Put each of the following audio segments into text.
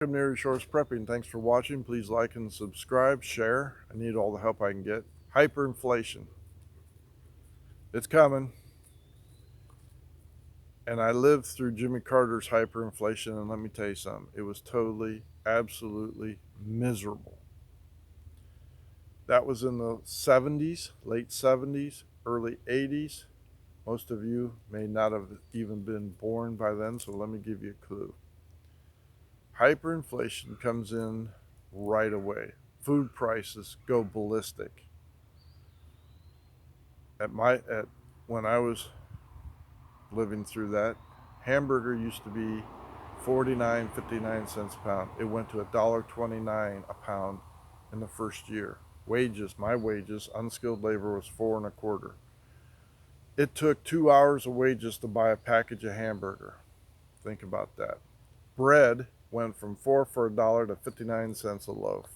Welcome to Shores Prepping. Thanks for watching. Please like and subscribe, share. I need all the help I can get. Hyperinflation. It's coming. And I lived through Jimmy Carter's hyperinflation, and let me tell you something. It was totally, absolutely miserable. That was in the 70s, late 70s, early 80s. Most of you may not have even been born by then, so let me give you a clue. Hyperinflation comes in right away. Food prices go ballistic. At when I was living through that, hamburger used to be 49.59 a pound. It went to $1.29 a pound in the first year. My wages, unskilled labor was 4.25. It took 2 hours of wages to buy a package of hamburger. Think about that. Bread went from 4 for a dollar to 59 cents a loaf.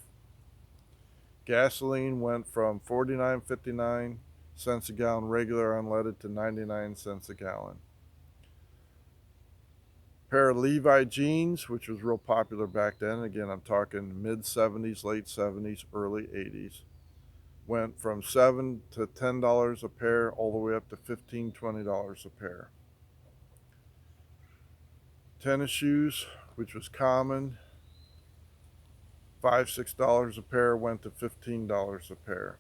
Gasoline went from 49.59 a gallon regular unleaded to 99 cents a gallon. Pair of Levi jeans, which was real popular back then, again I'm talking mid 70s, late 70s, early 80s, went from $7 to $10 a pair all the way up to $15, $20 a pair. Tennis shoes, which was common, $5, $6 a pair, went to $15 a pair.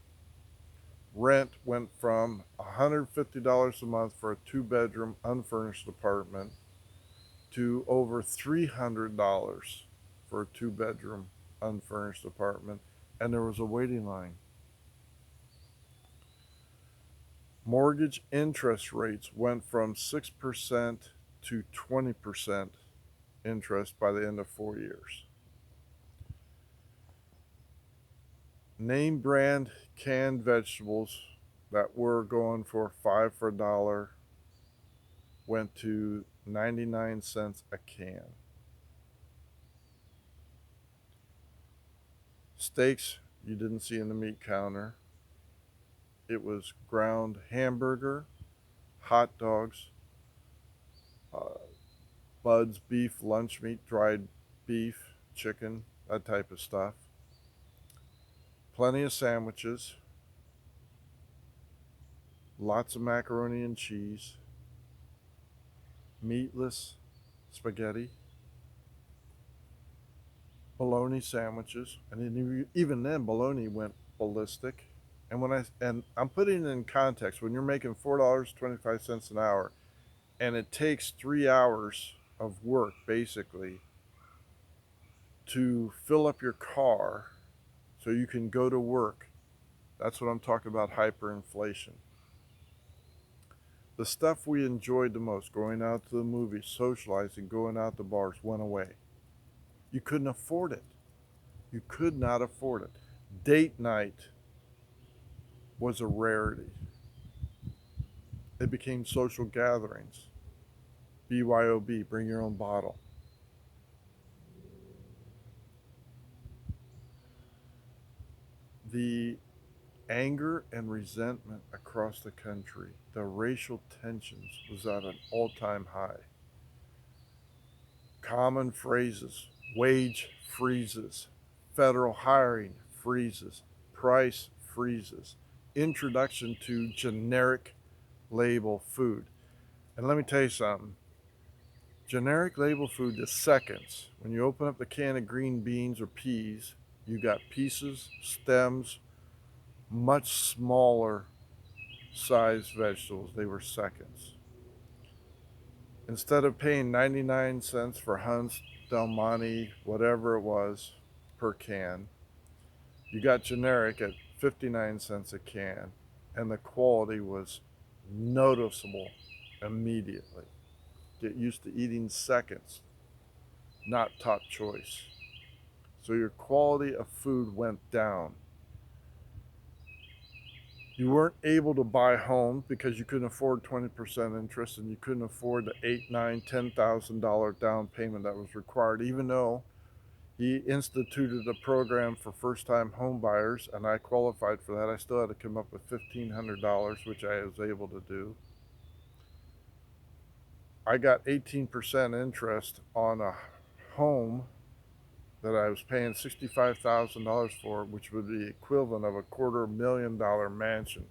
Rent went from $150 a month for a 2-bedroom unfurnished apartment to over $300 for a 2-bedroom unfurnished apartment, and there was a waiting line. Mortgage interest rates went from 6% to 20% interest by the end of 4 years. Name brand canned vegetables that were going for 5 for a dollar went to 99 cents a can. Steaks you didn't see in the meat counter. It was ground hamburger, hot dogs, buds, beef, lunch meat, dried beef, chicken, that type of stuff. Plenty of sandwiches, lots of macaroni and cheese, meatless spaghetti, bologna sandwiches, and even then bologna went ballistic. And I'm putting it in context, when you're making $4.25 an hour, and it takes 3 hours of work basically to fill up your car so you can go to work. That's what I'm talking about, hyperinflation. The stuff we enjoyed the most, going out to the movies, socializing, going out to bars, went away. You couldn't afford it. You could not afford it. Date night was a rarity. It became social gatherings. BYOB, bring your own bottle. The anger and resentment across the country, the racial tensions was at an all-time high. Common phrases: wage freezes, federal hiring freezes, price freezes, introduction to generic label food. And let me tell you something, generic label food is seconds. When you open up the can of green beans or peas, you got pieces, stems, much smaller sized vegetables. They were seconds. Instead of paying 99 cents for Hunt's, Del Monte, whatever it was per can, you got generic at 59 cents a can, and the quality was noticeable immediately. Get used to eating seconds, not top choice. So your quality of food went down. You weren't able to buy homes because you couldn't afford 20% interest, and you couldn't afford the $8, $9, $10,000 down payment that was required, even though he instituted a program for first-time home buyers, and I qualified for that. I still had to come up with $1,500, which I was able to do. I got 18% interest on a home that I was paying $65,000 for, which would be equivalent of a $250,000 mansion.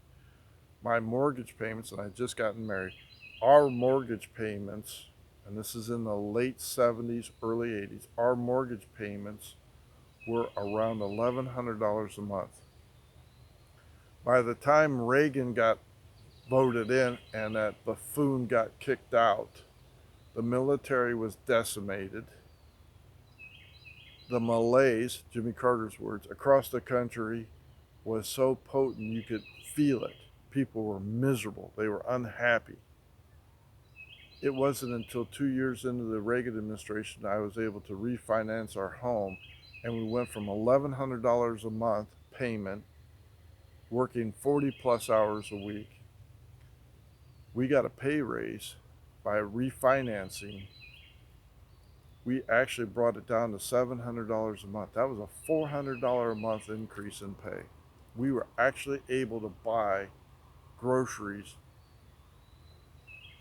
My mortgage payments, and I had just gotten married, our mortgage payments, and this is in the late 70s, early 80s, our mortgage payments were around $1,100 a month. By the time Reagan got voted in and that buffoon got kicked out, the military was decimated. The malaise, Jimmy Carter's words, across the country was so potent you could feel it. People were miserable. They were unhappy. It wasn't until 2 years into the Reagan administration I was able to refinance our home, and we went from $1,100 a month payment, working 40 plus hours a week. We got a pay raise by refinancing. We actually brought it down to $700 a month. That was a $400 a month increase in pay. We were actually able to buy groceries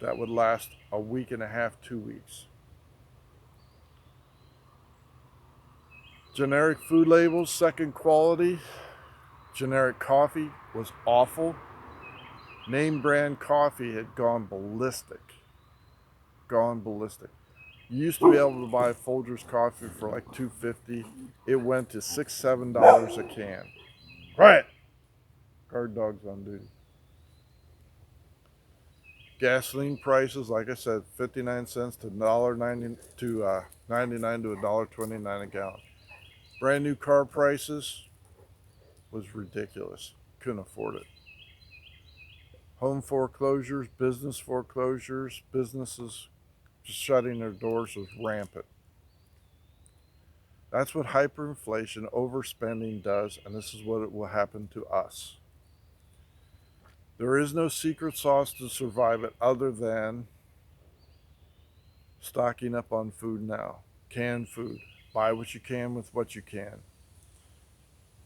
that would last a week and a half, 2 weeks. Generic food labels, second quality. Generic coffee was awful. Name brand coffee had gone ballistic. You used to be able to buy Folgers coffee for like $2.50. It went to $6, $7 a can. Quiet! Guard dogs on duty. Gasoline prices, like I said, 59 cents to $1.90 to 99 to $1.29 a gallon. Brand new car prices was ridiculous. Couldn't afford it. Home foreclosures, business foreclosures, businesses just shutting their doors was rampant. That's what hyperinflation, overspending does, and this is what it will happen to us. There is no secret sauce to survive it other than stocking up on food now. Canned food. Buy what you can with what you can.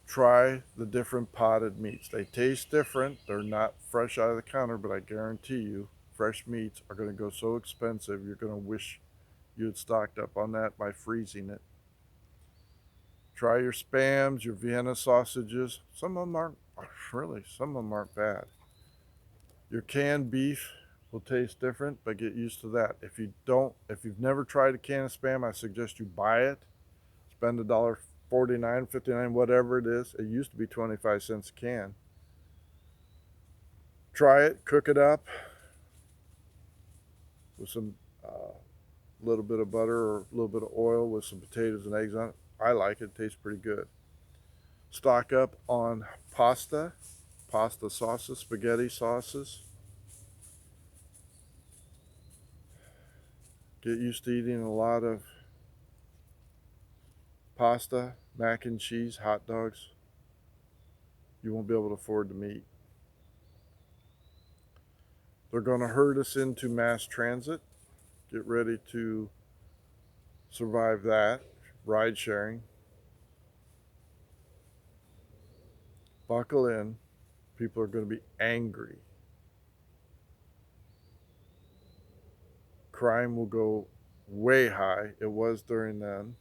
Try the different potted meats. They taste different. They're not fresh out of the counter, but I guarantee you, fresh meats are going to go so expensive, you're going to wish you had stocked up on that by freezing it. Try your Spams, your Vienna sausages. Some of them aren't bad. Your canned beef will taste different, but get used to that. If you've never tried a can of Spam, I suggest you buy it. Spend $1.49, $59, whatever it is. It used to be 25 cents a can. Try it, cook it up with some little bit of butter or a little bit of oil with some potatoes and eggs on it. I like it. It tastes pretty good. Stock up on pasta sauces, spaghetti sauces. Get used to eating a lot of pasta, mac and cheese, hot dogs. You won't be able to afford the meat. They're going to herd us into mass transit. Get ready to survive that. Ride sharing. Buckle in. People are going to be angry. Crime will go way high. It was during then.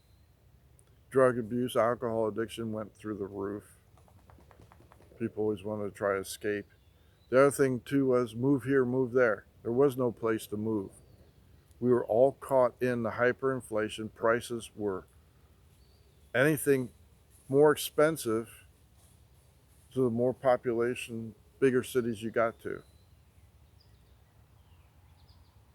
Drug abuse, alcohol addiction went through the roof. People always wanted to try to escape. The other thing too was move here, move there. There was no place to move. We were all caught in the hyperinflation. Prices were anything more expensive to the more population, bigger cities you got to.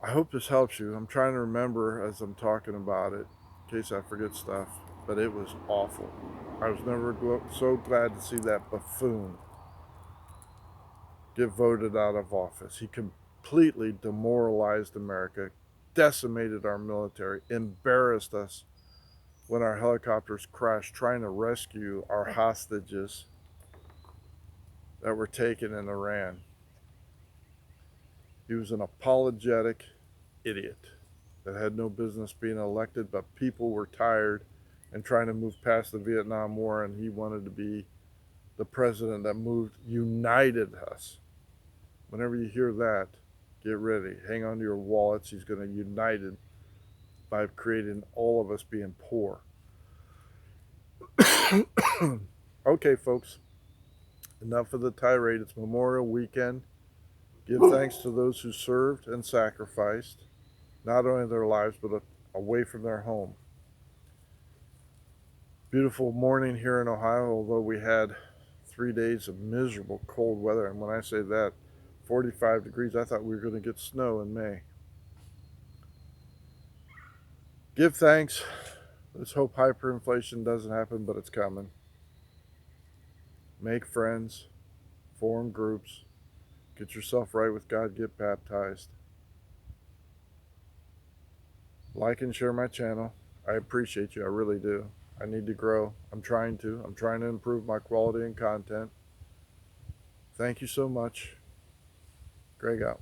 I hope this helps you. I'm trying to remember as I'm talking about it, in case I forget stuff, but it was awful. I was never so glad to see that buffoon get voted out of office. He completely demoralized America, decimated our military, embarrassed us when our helicopters crashed trying to rescue our hostages that were taken in Iran. He was an apologetic idiot that had no business being elected, but people were tired and trying to move past the Vietnam War, and he wanted to be the president that united us. Whenever you hear that, get ready. Hang on to your wallets. He's going to unite it by creating all of us being poor. Okay, folks, enough of the tirade. It's Memorial Weekend. Give thanks to those who served and sacrificed, not only their lives, but away from their home. Beautiful morning here in Ohio, although we had 3 days of miserable cold weather. And when I say that, 45 degrees, I thought we were going to get snow in May. Give thanks. Let's hope hyperinflation doesn't happen, but it's coming. Make friends, form groups, get yourself right with God, get baptized. Like and share my channel. I appreciate you, I really do. I need to grow. I'm trying to improve my quality and content. Thank you so much. Greg out.